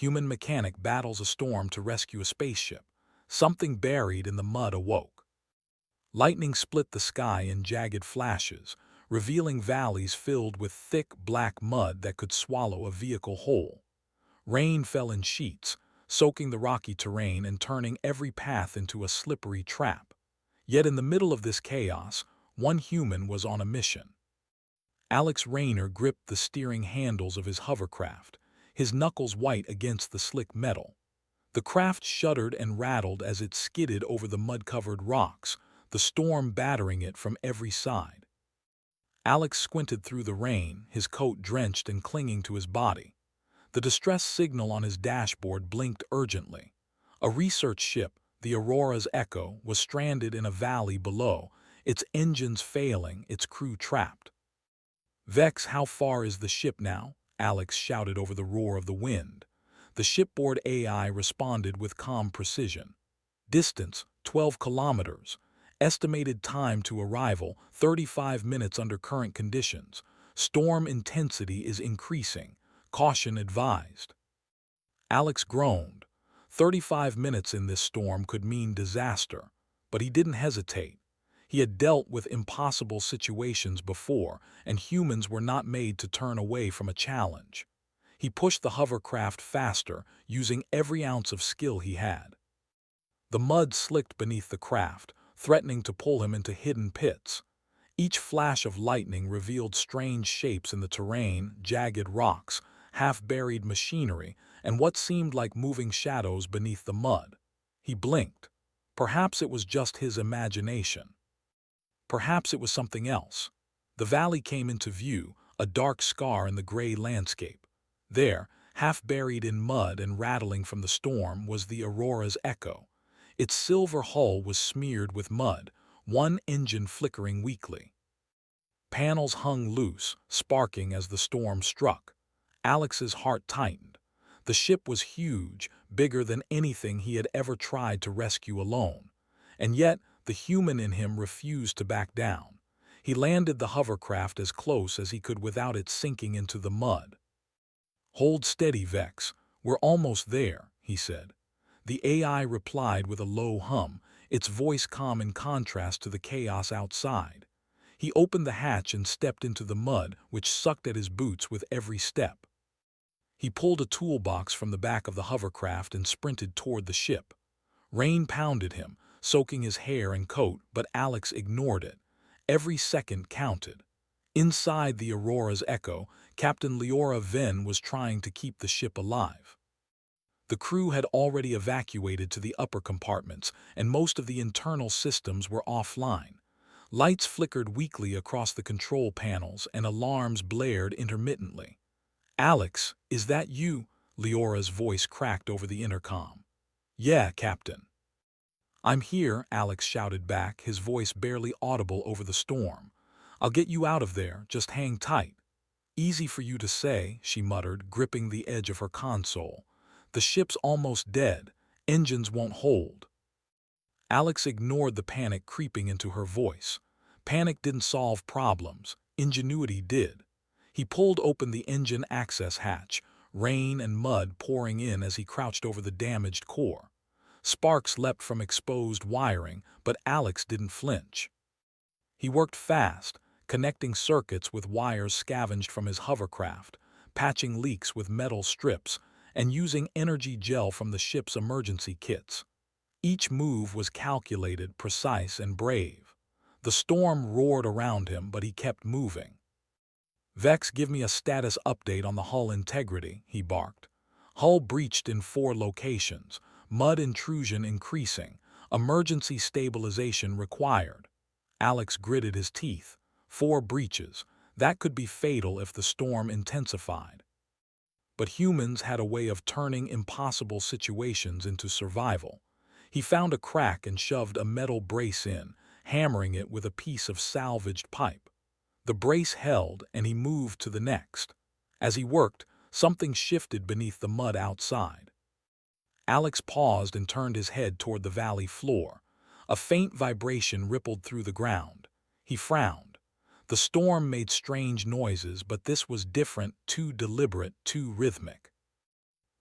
human mechanic battles a storm to rescue a spaceship. Something buried in the mud awoke. Lightning split the sky in jagged flashes, revealing valleys filled with thick black mud that could swallow a vehicle whole. Rain fell in sheets, soaking the rocky terrain and turning every path into a slippery trap. Yet in the middle of this chaos, one human was on a mission. Alex Rayner gripped the steering handles of his hovercraft, his knuckles white against the slick metal. The craft shuddered and rattled as it skidded over the mud-covered rocks, the storm battering it from every side. Alex squinted through the rain, his coat drenched and clinging to his body. The distress signal on his dashboard blinked urgently. A research ship, the Aurora's Echo, was stranded in a valley below, its engines failing, its crew trapped. "Vex, how far is the ship now?" Alex shouted over the roar of the wind. The shipboard AI responded with calm precision. "Distance, 12 kilometers. Estimated time to arrival, 35 minutes under current conditions. Storm intensity is increasing. Caution advised." Alex groaned. 35 minutes in this storm could mean disaster, but he didn't hesitate. He had dealt with impossible situations before, and humans were not made to turn away from a challenge. He pushed the hovercraft faster, using every ounce of skill he had. The mud slicked beneath the craft, threatening to pull him into hidden pits. Each flash of lightning revealed strange shapes in the terrain, jagged rocks, half-buried machinery, and what seemed like moving shadows beneath the mud. He blinked. Perhaps it was just his imagination. Perhaps it was something else. The valley came into view, a dark scar in the gray landscape. There, half buried in mud and rattling from the storm, was the Aurora's Echo. Its silver hull was smeared with mud, one engine flickering weakly. Panels hung loose, sparking as the storm struck. Alex's heart tightened. The ship was huge, bigger than anything he had ever tried to rescue alone. And yet, the human in him refused to back down. He landed the hovercraft as close as he could without it sinking into the mud. "Hold steady, Vex. We're almost there," he said. The AI replied with a low hum, its voice calm in contrast to the chaos outside. He opened the hatch and stepped into the mud, which sucked at his boots with every step. He pulled a toolbox from the back of the hovercraft and sprinted toward the ship. Rain pounded him, soaking his hair and coat, but Alex ignored it. Every second counted. Inside the Aurora's Echo, Captain Leora Venn was trying to keep the ship alive. The crew had already evacuated to the upper compartments, and most of the internal systems were offline. Lights flickered weakly across the control panels, and alarms blared intermittently. "Alex, is that you?" Leora's voice cracked over the intercom. "Yeah, Captain." "I'm here," Alex shouted back, his voice barely audible over the storm. "I'll get you out of there, just hang tight." "Easy for you to say," she muttered, gripping the edge of her console. "The ship's almost dead. Engines won't hold." Alex ignored the panic creeping into her voice. Panic didn't solve problems. Ingenuity did. He pulled open the engine access hatch, rain and mud pouring in as he crouched over the damaged core. Sparks leapt from exposed wiring, but Alex didn't flinch. He worked fast, connecting circuits with wires scavenged from his hovercraft, patching leaks with metal strips, and using energy gel from the ship's emergency kits. Each move was calculated, precise, and brave. The storm roared around him, but he kept moving. "Vex, give me a status update on the hull integrity," he barked. "Hull breached in 4 locations, mud intrusion increasing, emergency stabilization required." Alex gritted his teeth. 4 breaches. That could be fatal if the storm intensified. But humans had a way of turning impossible situations into survival. He found a crack and shoved a metal brace in, hammering it with a piece of salvaged pipe. The brace held, and he moved to the next. As he worked, something shifted beneath the mud outside. Alex paused and turned his head toward the valley floor. A faint vibration rippled through the ground. He frowned. The storm made strange noises, but this was different, too deliberate, too rhythmic.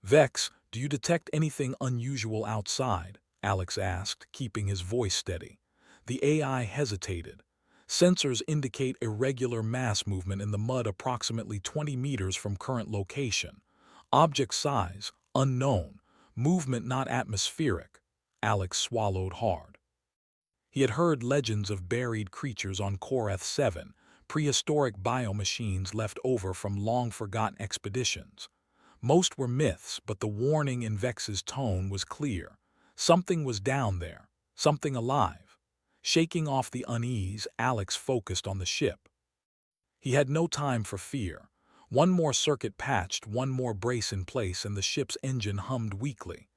"Vex, do you detect anything unusual outside?" Alex asked, keeping his voice steady. The AI hesitated. "Sensors indicate irregular mass movement in the mud approximately 20 meters from current location. Object size, unknown. Movement not atmospheric." Alex swallowed hard. He had heard legends of buried creatures on Korath-7, prehistoric biomachines left over from long-forgotten expeditions. Most were myths, but the warning in Vex's tone was clear. Something was down there, something alive. Shaking off the unease, Alex focused on the ship. He had no time for fear. One more circuit patched, one more brace in place, and the ship's engine hummed weakly.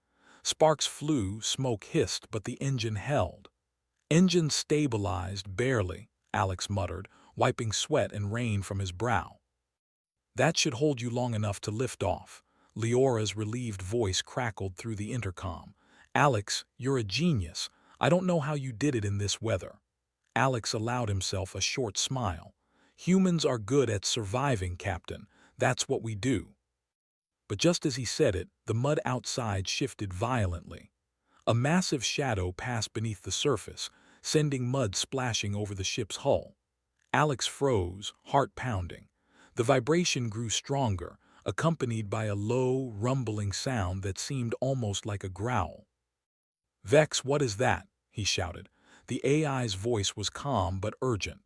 Sparks flew, smoke hissed, but the engine held. "Engine stabilized, barely," Alex muttered, wiping sweat and rain from his brow. "That should hold you long enough to lift off." Leora's relieved voice crackled through the intercom. "Alex, you're a genius. I don't know how you did it in this weather." Alex allowed himself a short smile. "Humans are good at surviving, Captain. That's what we do." But just as he said it, the mud outside shifted violently. A massive shadow passed beneath the surface, sending mud splashing over the ship's hull. Alex froze, heart pounding. The vibration grew stronger, accompanied by a low, rumbling sound that seemed almost like a growl. "Vex, what is that?" he shouted. The AI's voice was calm but urgent.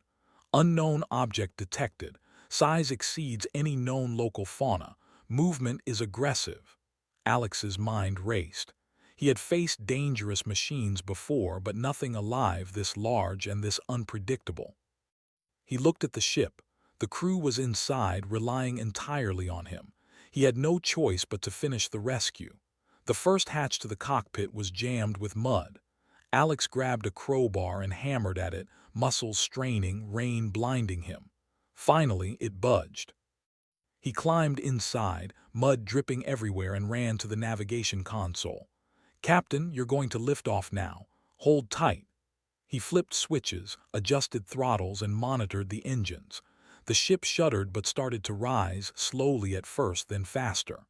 "Unknown object detected. Size exceeds any known local fauna. Movement is aggressive." Alex's mind raced. He had faced dangerous machines before, but nothing alive this large and this unpredictable. He looked at the ship. The crew was inside, relying entirely on him. He had no choice but to finish the rescue. The first hatch to the cockpit was jammed with mud. Alex grabbed a crowbar and hammered at it, muscles straining, rain blinding him. Finally, it budged. He climbed inside, mud dripping everywhere, and ran to the navigation console. "Captain, you're going to lift off now. Hold tight." He flipped switches, adjusted throttles, and monitored the engines. The ship shuddered but started to rise, slowly at first, then faster.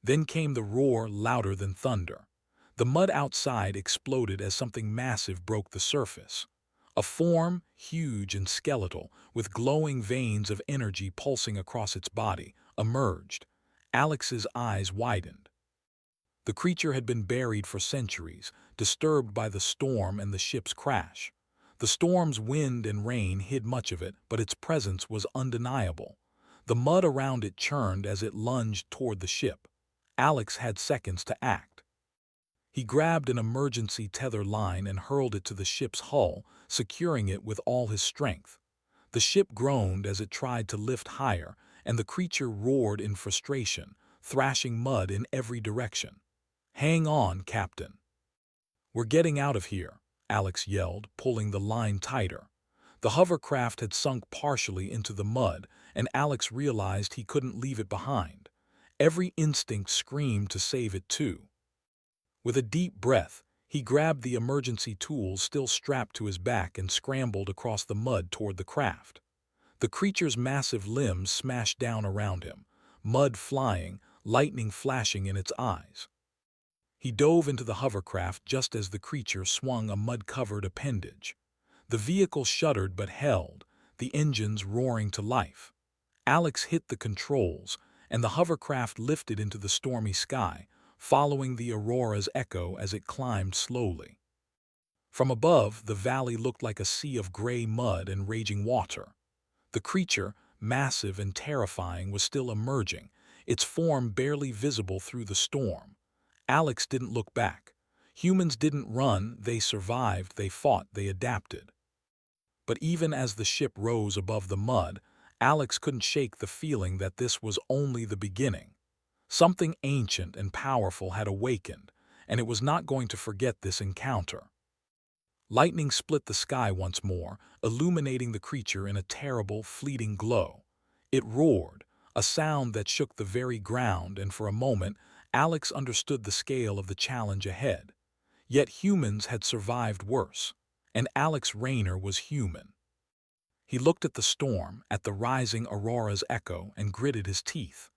Then came the roar, louder than thunder. The mud outside exploded as something massive broke the surface. A form, huge and skeletal, with glowing veins of energy pulsing across its body, emerged. Alex's eyes widened. The creature had been buried for centuries, disturbed by the storm and the ship's crash. The storm's wind and rain hid much of it, but its presence was undeniable. The mud around it churned as it lunged toward the ship. Alex had seconds to act. He grabbed an emergency tether line and hurled it to the ship's hull, securing it with all his strength. The ship groaned as it tried to lift higher, and the creature roared in frustration, thrashing mud in every direction. "Hang on, Captain." "We're getting out of here," Alex yelled, pulling the line tighter. The hovercraft had sunk partially into the mud, and Alex realized he couldn't leave it behind. Every instinct screamed to save it too. With a deep breath, he grabbed the emergency tools still strapped to his back and scrambled across the mud toward the craft. The creature's massive limbs smashed down around him, mud flying, lightning flashing in its eyes. He dove into the hovercraft just as the creature swung a mud-covered appendage. The vehicle shuddered but held, the engines roaring to life. Alex hit the controls, and the hovercraft lifted into the stormy sky, following the aurora's echo as it climbed slowly. From above, the valley looked like a sea of gray mud and raging water. The creature, massive and terrifying, was still emerging, its form barely visible through the storm. Alex didn't look back. Humans didn't run, they survived, they fought, they adapted. But even as the ship rose above the mud, Alex couldn't shake the feeling that this was only the beginning. Something ancient and powerful had awakened, and it was not going to forget this encounter. Lightning split the sky once more, illuminating the creature in a terrible, fleeting glow. It roared, a sound that shook the very ground, and for a moment, Alex understood the scale of the challenge ahead. Yet humans had survived worse, and Alex Rayner was human. He looked at the storm, at the rising aurora's echo, and gritted his teeth.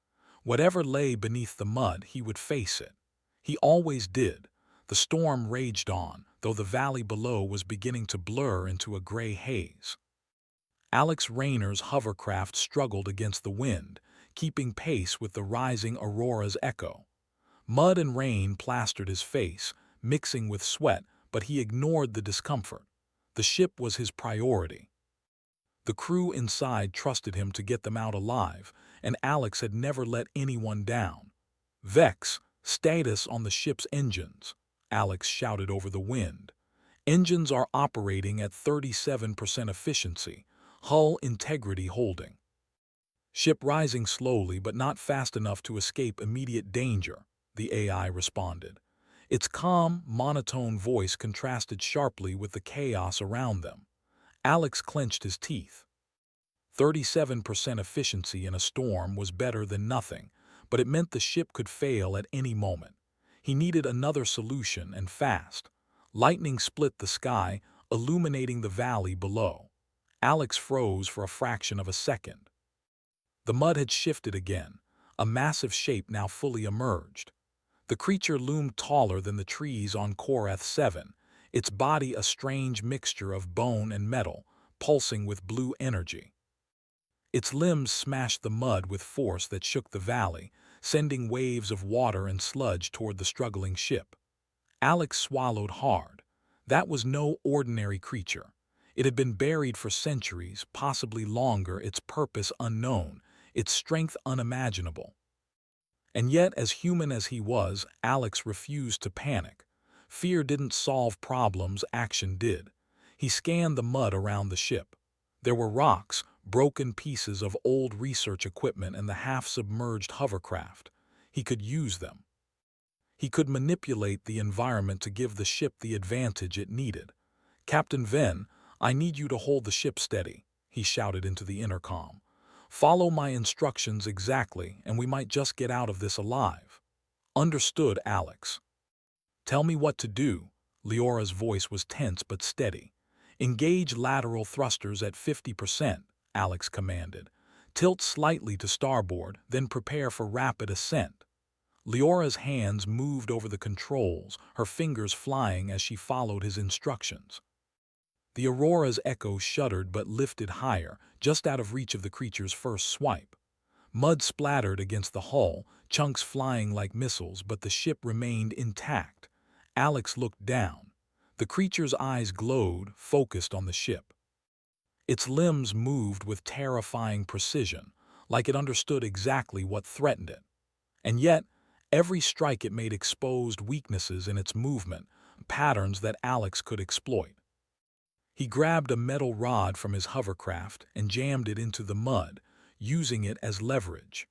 Whatever lay beneath the mud, he would face it. He always did. The storm raged on, though the valley below was beginning to blur into a gray haze. Alex Rayner's hovercraft struggled against the wind, keeping pace with the rising Aurora's echo. Mud and rain plastered his face, mixing with sweat, but he ignored the discomfort. The ship was his priority. The crew inside trusted him to get them out alive, and Alex had never let anyone down. "Vex, status on the ship's engines," Alex shouted over the wind. "Engines are operating at 37% efficiency, hull integrity holding." "Ship rising slowly but not fast enough to escape immediate danger," the AI responded. Its calm, monotone voice contrasted sharply with the chaos around them. Alex clenched his teeth. 37% efficiency in a storm was better than nothing, but it meant the ship could fail at any moment. He needed another solution, and fast. Lightning split the sky, illuminating the valley below. Alex froze for a fraction of a second. The mud had shifted again. A massive shape now fully emerged. The creature loomed taller than the trees on Korath 7, its body a strange mixture of bone and metal, pulsing with blue energy. Its limbs smashed the mud with force that shook the valley, sending waves of water and sludge toward the struggling ship. Alex swallowed hard. That was no ordinary creature. It had been buried for centuries, possibly longer, its purpose unknown, its strength unimaginable. And yet, as human as he was, Alex refused to panic. Fear didn't solve problems, action did. He scanned the mud around the ship. There were rocks, broken pieces of old research equipment, and the half-submerged hovercraft. He could use them. He could manipulate the environment to give the ship the advantage it needed. "Captain Venn, I need you to hold the ship steady," he shouted into the intercom. "Follow my instructions exactly, and we might just get out of this alive." "Understood, Alex." "Tell me what to do." Leora's voice was tense but steady. "Engage lateral thrusters at 50%, Alex commanded. "Tilt slightly to starboard, then prepare for rapid ascent." Leora's hands moved over the controls, her fingers flying as she followed his instructions. The Aurora's echo shuddered but lifted higher, just out of reach of the creature's first swipe. Mud splattered against the hull, chunks flying like missiles, but the ship remained intact. Alex looked down. The creature's eyes glowed, focused on the ship. Its limbs moved with terrifying precision, like it understood exactly what threatened it. And yet, every strike it made exposed weaknesses in its movement, patterns that Alex could exploit. He grabbed a metal rod from his hovercraft and jammed it into the mud, using it as leverage.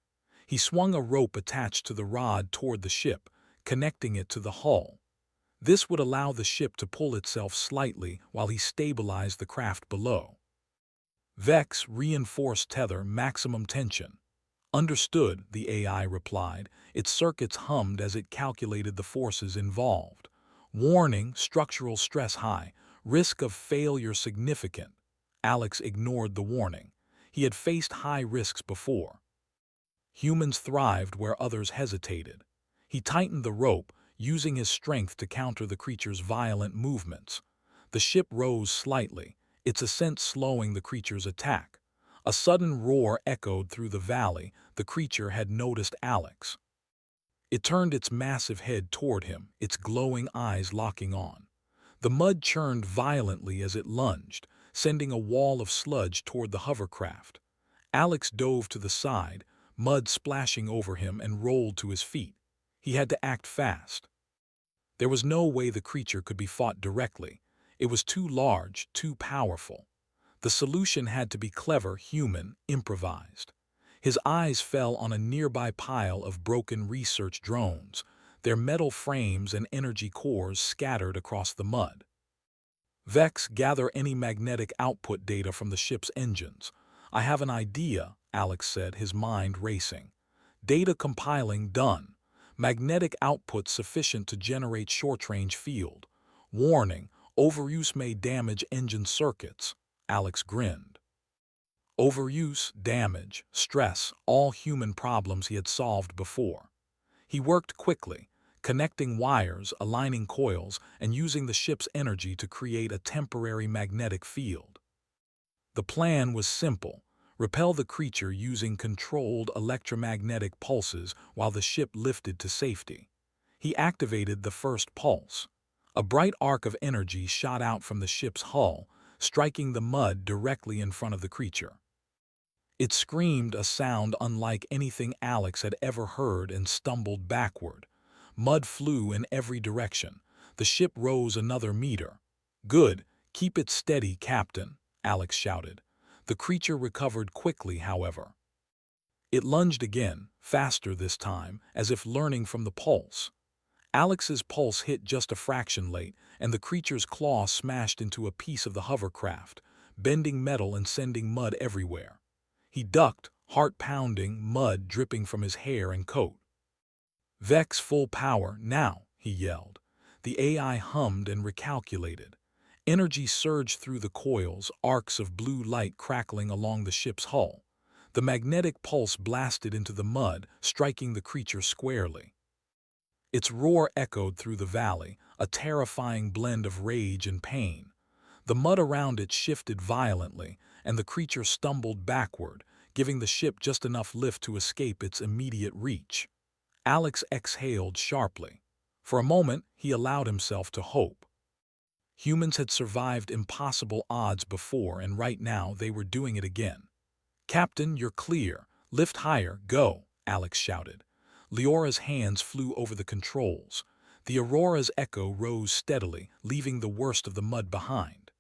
He swung a rope attached to the rod toward the ship, connecting it to the hull. This would allow the ship to pull itself slightly while he stabilized the craft below. "Vex, reinforced tether, maximum tension." "Understood," the AI replied. Its circuits hummed as it calculated the forces involved. "Warning, structural stress high. Risk of failure significant." Alex ignored the warning. He had faced high risks before. Humans thrived where others hesitated. He tightened the rope, using his strength to counter the creature's violent movements. The ship rose slightly, its ascent slowing the creature's attack. A sudden roar echoed through the valley. The creature had noticed Alex. It turned its massive head toward him, its glowing eyes locking on. The mud churned violently as it lunged, sending a wall of sludge toward the hovercraft. Alex dove to the side, mud splashing over him, and rolled to his feet. He had to act fast. There was no way the creature could be fought directly. It was too large, too powerful. The solution had to be clever, human, improvised. His eyes fell on a nearby pile of broken research drones, their metal frames and energy cores scattered across the mud. "Vex, gather any magnetic output data from the ship's engines." "I have an idea," Alex said, his mind racing. "Data compiling done. Magnetic output sufficient to generate short-range field. Warning, overuse may damage engine circuits." Alex grinned. Overuse, damage, stress, all human problems he had solved before. He worked quickly, connecting wires, aligning coils, and using the ship's energy to create a temporary magnetic field. The plan was simple: repel the creature using controlled electromagnetic pulses while the ship lifted to safety. He activated the first pulse. A bright arc of energy shot out from the ship's hull, striking the mud directly in front of the creature. It screamed a sound unlike anything Alex had ever heard and stumbled backward. Mud flew in every direction. The ship rose another meter. "Good, keep it steady, Captain," Alex shouted. The creature recovered quickly, however. It lunged again, faster this time, as if learning from the pulse. Alex's pulse hit just a fraction late, and the creature's claw smashed into a piece of the hovercraft, bending metal and sending mud everywhere. He ducked, heart pounding, mud dripping from his hair and coat. "Vex full power, now," he yelled. The AI hummed and recalculated. Energy surged through the coils, arcs of blue light crackling along the ship's hull. The magnetic pulse blasted into the mud, striking the creature squarely. Its roar echoed through the valley, a terrifying blend of rage and pain. The mud around it shifted violently, and the creature stumbled backward, giving the ship just enough lift to escape its immediate reach. Alex exhaled sharply. For a moment, he allowed himself to hope. Humans had survived impossible odds before, and right now they were doing it again. "Captain, you're clear. Lift higher, go," Alex shouted. Leora's hands flew over the controls. The Aurora's echo rose steadily, leaving the worst of the mud behind.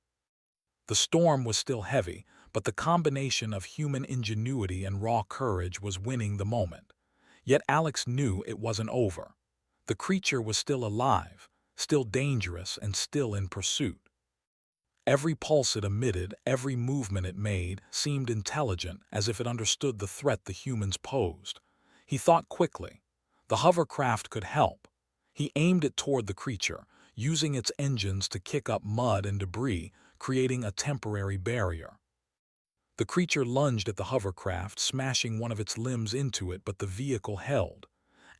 The storm was still heavy, but the combination of human ingenuity and raw courage was winning the moment. Yet Alex knew it wasn't over. The creature was still alive, still dangerous, and still in pursuit. Every pulse it emitted, every movement it made, seemed intelligent, as if it understood the threat the humans posed. He thought quickly. The hovercraft could help. He aimed it toward the creature, using its engines to kick up mud and debris, creating a temporary barrier. The creature lunged at the hovercraft, smashing one of its limbs into it, but the vehicle held.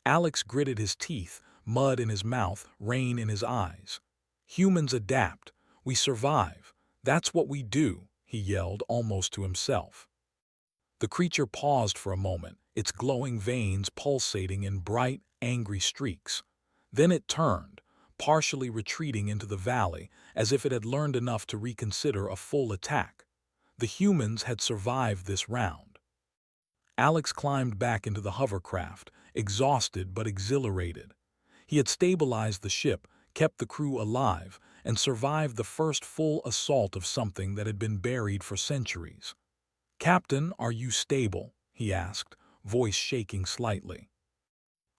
Alex gritted his teeth, mud in his mouth, rain in his eyes. "Humans adapt. We survive. That's what we do," he yelled, almost to himself. The creature paused for a moment, its glowing veins pulsating in bright, angry streaks. Then it turned, partially retreating into the valley, as if it had learned enough to reconsider a full attack. The humans had survived this round. Alex climbed back into the hovercraft, exhausted but exhilarated. He had stabilized the ship, kept the crew alive, and survived the first full assault of something that had been buried for centuries. "Captain, are you stable?" he asked, voice shaking slightly.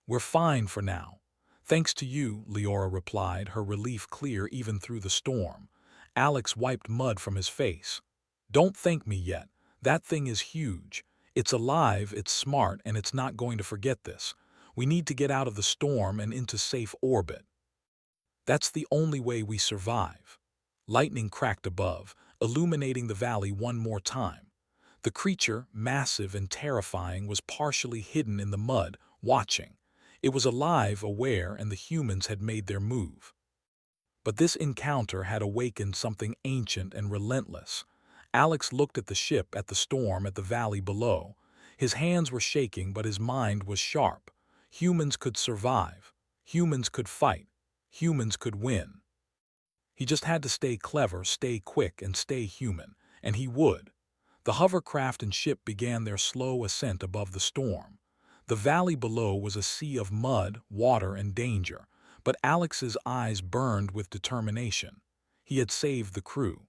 "We're fine for now. Thanks to you," Leora replied, her relief clear even through the storm. Alex wiped mud from his face. "Don't thank me yet. That thing is huge. It's alive, it's smart, and it's not going to forget this. We need to get out of the storm and into safe orbit. That's the only way we survive." Lightning cracked above, illuminating the valley one more time. The creature, massive and terrifying, was partially hidden in the mud, watching. It was alive, aware, and the humans had made their move. But this encounter had awakened something ancient and relentless. Alex looked at the ship, at the storm, at the valley below. His hands were shaking, but his mind was sharp. Humans could survive. Humans could fight. Humans could win. He just had to stay clever, stay quick, and stay human. And he would. The hovercraft and ship began their slow ascent above the storm. The valley below was a sea of mud, water, and danger, but Alex's eyes burned with determination. He had saved the crew.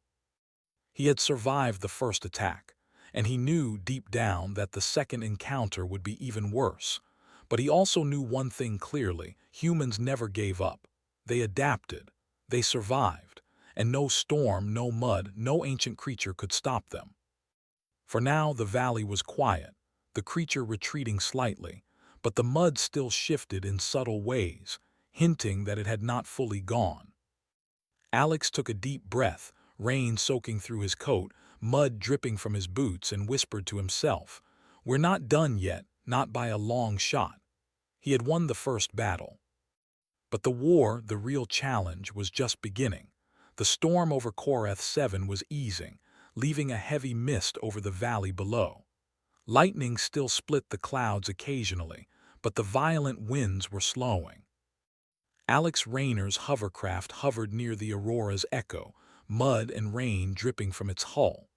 He had survived the first attack, and he knew deep down that the second encounter would be even worse. But he also knew one thing clearly: humans never gave up. They adapted. They survived. And no storm, no mud, no ancient creature could stop them. For now the valley was quiet, the creature retreating slightly, but the mud still shifted in subtle ways, hinting that it had not fully gone. Alex took a deep breath, rain soaking through his coat, mud dripping from his boots, and whispered to himself, "We're not done yet, not by a long shot." He had won the first battle. But the war, the real challenge, was just beginning. The storm over Korath 7 was easing, leaving a heavy mist over the valley below. Lightning still split the clouds occasionally, but the violent winds were slowing. Alex Rayner's hovercraft hovered near the Aurora's Echo, mud and rain dripping from its hull.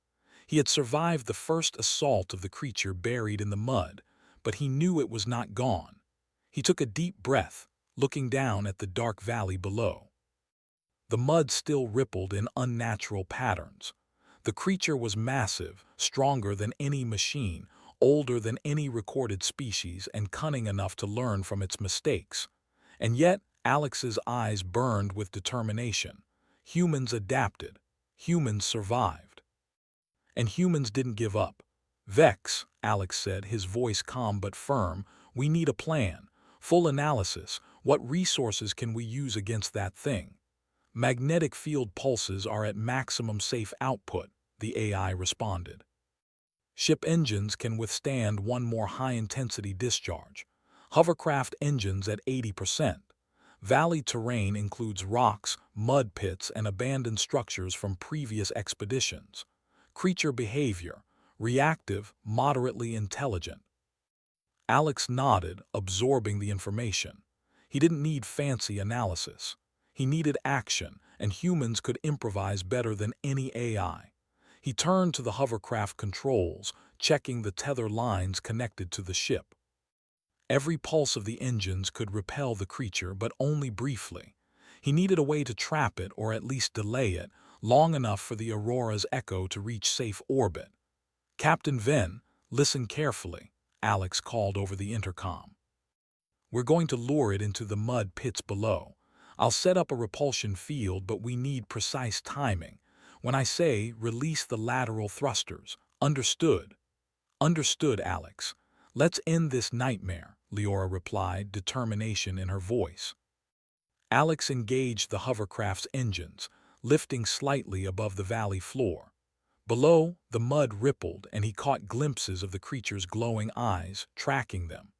He had survived the first assault of the creature buried in the mud, but he knew it was not gone. He took a deep breath, looking down at the dark valley below. The mud still rippled in unnatural patterns. The creature was massive, stronger than any machine, older than any recorded species, and cunning enough to learn from its mistakes. And yet, Alex's eyes burned with determination. Humans adapted. Humans survived. And humans didn't give up. "Vex," Alex said, his voice calm but firm, "we need a plan. Full analysis. What resources can we use against that thing?" "Magnetic field pulses are at maximum safe output," the AI responded. "Ship engines can withstand one more high-intensity discharge. Hovercraft engines at 80%. Valley terrain includes rocks, mud pits, and abandoned structures from previous expeditions. Creature behavior: reactive, moderately intelligent." Alex nodded, absorbing the information. He didn't need fancy analysis. He needed action, and humans could improvise better than any AI. He turned to the hovercraft controls, checking the tether lines connected to the ship. Every pulse of the engines could repel the creature, but only briefly. He needed a way to trap it, or at least delay it, long enough for the Aurora's Echo to reach safe orbit. "Captain Venn, listen carefully," Alex called over the intercom. "We're going to lure it into the mud pits below. I'll set up a repulsion field, but we need precise timing. When I say release the lateral thrusters, understood?" "Understood, Alex. Let's end this nightmare," Leora replied, determination in her voice. Alex engaged the hovercraft's engines, lifting slightly above the valley floor. Below, the mud rippled, and he caught glimpses of the creature's glowing eyes, tracking them.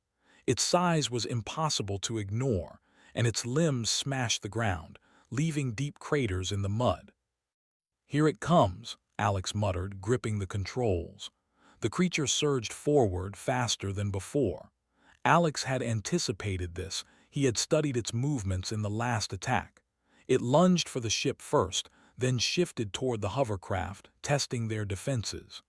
Its size was impossible to ignore, and its limbs smashed the ground, leaving deep craters in the mud. "Here it comes," Alex muttered, gripping the controls. The creature surged forward faster than before. Alex had anticipated this. He had studied its movements in the last attack. It lunged for the ship first, then shifted toward the hovercraft, testing their defenses.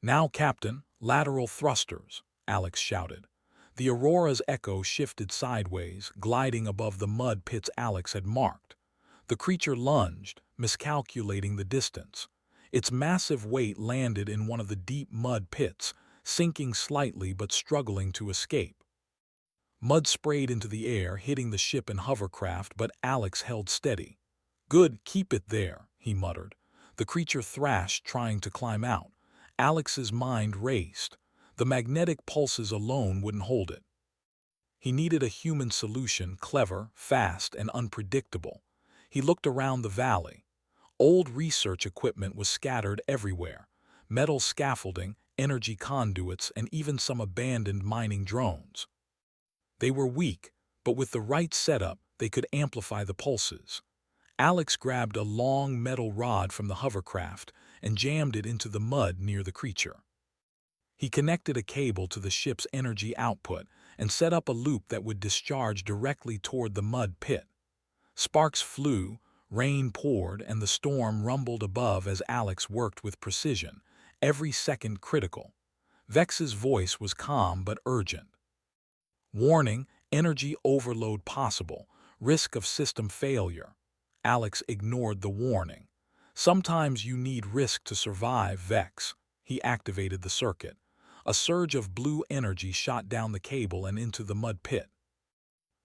"Now, Captain, lateral thrusters," Alex shouted. The Aurora's Echo shifted sideways, gliding above the mud pits Alex had marked. The creature lunged, miscalculating the distance. Its massive weight landed in one of the deep mud pits, sinking slightly but struggling to escape. Mud sprayed into the air, hitting the ship and hovercraft, but Alex held steady. "Good, keep it there," he muttered. The creature thrashed, trying to climb out. Alex's mind raced. The magnetic pulses alone wouldn't hold it. He needed a human solution, clever, fast, and unpredictable. He looked around the valley. Old research equipment was scattered everywhere: metal scaffolding, energy conduits, and even some abandoned mining drones. They were weak, but with the right setup, they could amplify the pulses. Alex grabbed a long metal rod from the hovercraft and jammed it into the mud near the creature. He connected a cable to the ship's energy output and set up a loop that would discharge directly toward the mud pit. Sparks flew, rain poured, and the storm rumbled above as Alex worked with precision, every second critical. Vex's voice was calm but urgent. "Warning, energy overload possible, risk of system failure." Alex ignored the warning. "Sometimes you need risk to survive, Vex." He activated the circuit. A surge of blue energy shot down the cable and into the mud pit.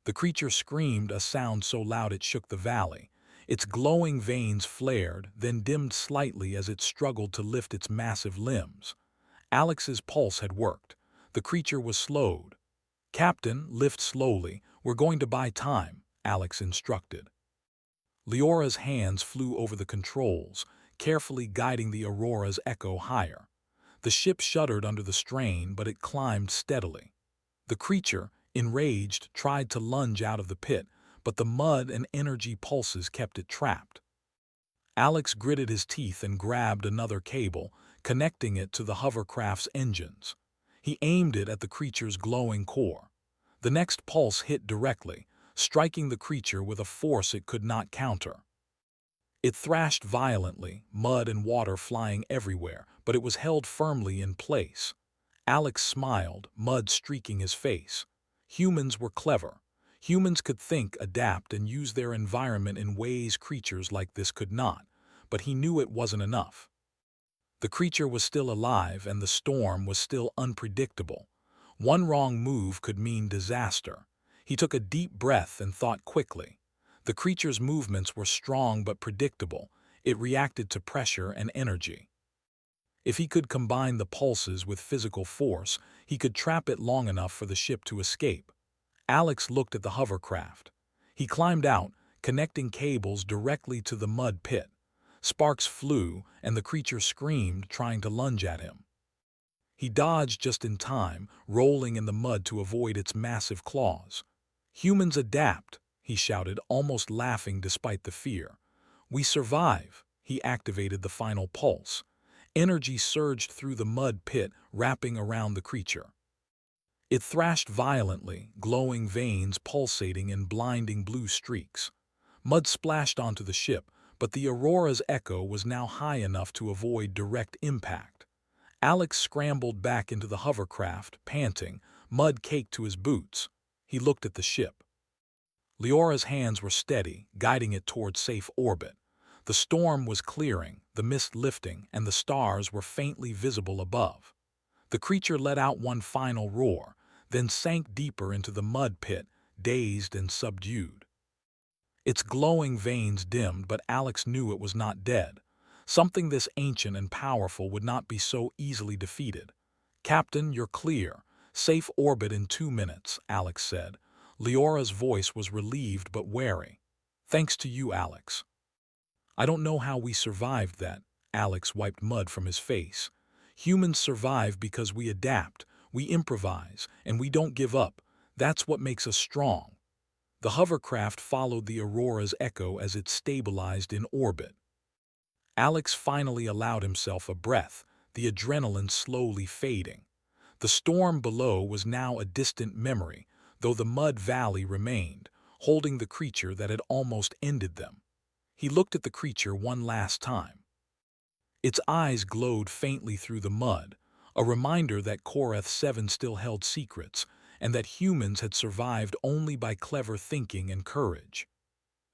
The creature screamed, a sound so loud it shook the valley. Its glowing veins flared, then dimmed slightly as it struggled to lift its massive limbs. Alex's pulse had worked. The creature was slowed. "Captain, lift slowly. We're going to buy time," Alex instructed. Leora's hands flew over the controls, carefully guiding the Aurora's echo higher. The ship shuddered under the strain, but it climbed steadily. The creature, enraged, tried to lunge out of the pit, but the mud and energy pulses kept it trapped. Alex gritted his teeth and grabbed another cable, connecting it to the hovercraft's engines. He aimed it at the creature's glowing core. The next pulse hit directly, striking the creature with a force it could not counter. It thrashed violently, mud and water flying everywhere, but it was held firmly in place. Alex smiled, mud streaking his face. Humans were clever. Humans could think, adapt, and use their environment in ways creatures like this could not, but he knew it wasn't enough. The creature was still alive, and the storm was still unpredictable. One wrong move could mean disaster. He took a deep breath and thought quickly. The creature's movements were strong but predictable. It reacted to pressure and energy. If he could combine the pulses with physical force, he could trap it long enough for the ship to escape. Alex looked at the hovercraft. He climbed out, connecting cables directly to the mud pit. Sparks flew, and the creature screamed, trying to lunge at him. He dodged just in time, rolling in the mud to avoid its massive claws. "Humans adapt," he shouted, almost laughing despite the fear. "We survive." He activated the final pulse. Energy surged through the mud pit, wrapping around the creature. It thrashed violently, glowing veins pulsating in blinding blue streaks. Mud splashed onto the ship, but the Aurora's echo was now high enough to avoid direct impact. Alex scrambled back into the hovercraft, panting, mud caked to his boots. He looked at the ship. Leora's hands were steady, guiding it toward safe orbit. The storm was clearing, the mist lifting, and the stars were faintly visible above. The creature let out one final roar, then sank deeper into the mud pit, dazed and subdued. Its glowing veins dimmed, but Alex knew it was not dead. Something this ancient and powerful would not be so easily defeated. "Captain, you're clear. Safe orbit in 2 minutes," Alex said. Leora's voice was relieved but wary. "Thanks to you, Alex." "I don't know how we survived that." Alex wiped mud from his face. "Humans survive because we adapt, we improvise, and we don't give up. That's what makes us strong." The hovercraft followed the Aurora's echo as it stabilized in orbit. Alex finally allowed himself a breath, the adrenaline slowly fading. The storm below was now a distant memory, though the mud valley remained, holding the creature that had almost ended them. He looked at the creature one last time. Its eyes glowed faintly through the mud, a reminder that Korath 7 still held secrets, and that humans had survived only by clever thinking and courage.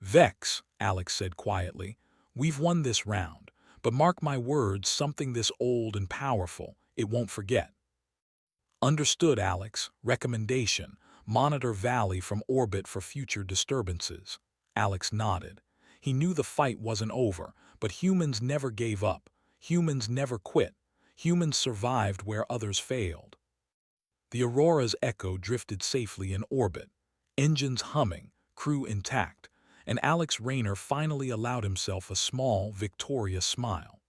"Vex," Alex said quietly, "we've won this round, but mark my words, something this old and powerful, it won't forget." "Understood, Alex. Recommendation: monitor Valley from orbit for future disturbances." Alex nodded. He knew the fight wasn't over, but humans never gave up. Humans never quit. Humans survived where others failed. The Aurora's echo drifted safely in orbit, engines humming, crew intact, and Alex Rayner finally allowed himself a small, victorious smile.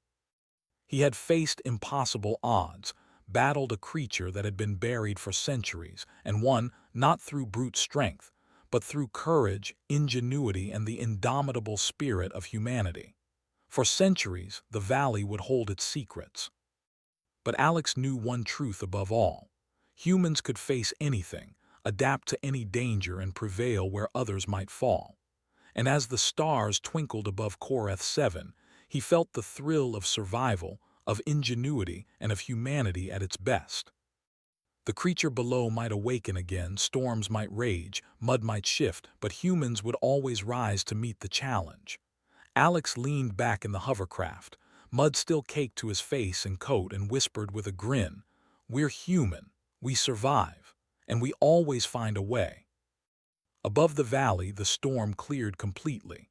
He had faced impossible odds, battled a creature that had been buried for centuries, and won not through brute strength, but through courage, ingenuity, and the indomitable spirit of humanity. For centuries, the valley would hold its secrets. But Alex knew one truth above all. Humans could face anything, adapt to any danger, and prevail where others might fall. And as the stars twinkled above Korath 7, he felt the thrill of survival, of ingenuity, and of humanity at its best. The creature below might awaken again, storms might rage, mud might shift, but humans would always rise to meet the challenge. Alex leaned back in the hovercraft, mud still caked to his face and coat, and whispered with a grin, "We're human, we survive, and we always find a way." Above the valley, the storm cleared completely.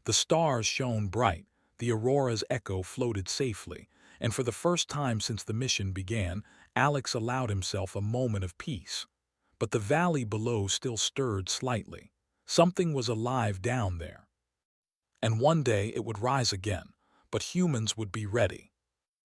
The stars shone bright, the Aurora's echo floated safely, and for the first time since the mission began, Alex allowed himself a moment of peace. But the valley below still stirred slightly. Something was alive down there. And one day it would rise again, but humans would be ready.